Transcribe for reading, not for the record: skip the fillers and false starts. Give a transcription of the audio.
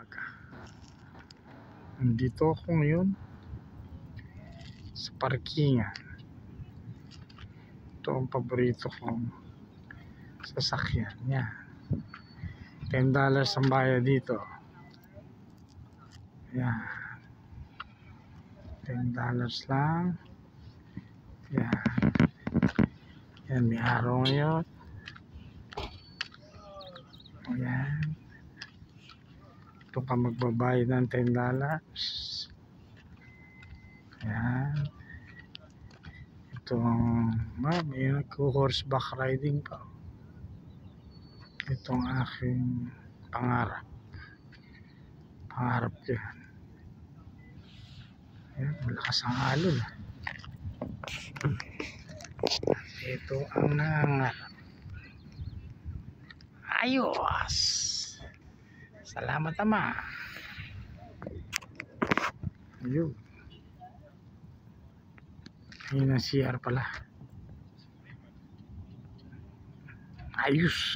umaga. Nandito ako ngayon sa parkingan. Ito ang paborito kong sasakyan. Yan. $10 ang bayad dito. Yan. $10 lang. Yan. Yan, may araw ngayon. Yan. Ito ka magbabayad ng $10. Yan. Ito may nagko-horseback riding pa. Itong aking pangarap. Pangarap ko yan. Yan, malakas ang alon. Ito ang nangangarap. Ayos! Salamat Ama. Ayun. Ayun ang CR pala. Ayos!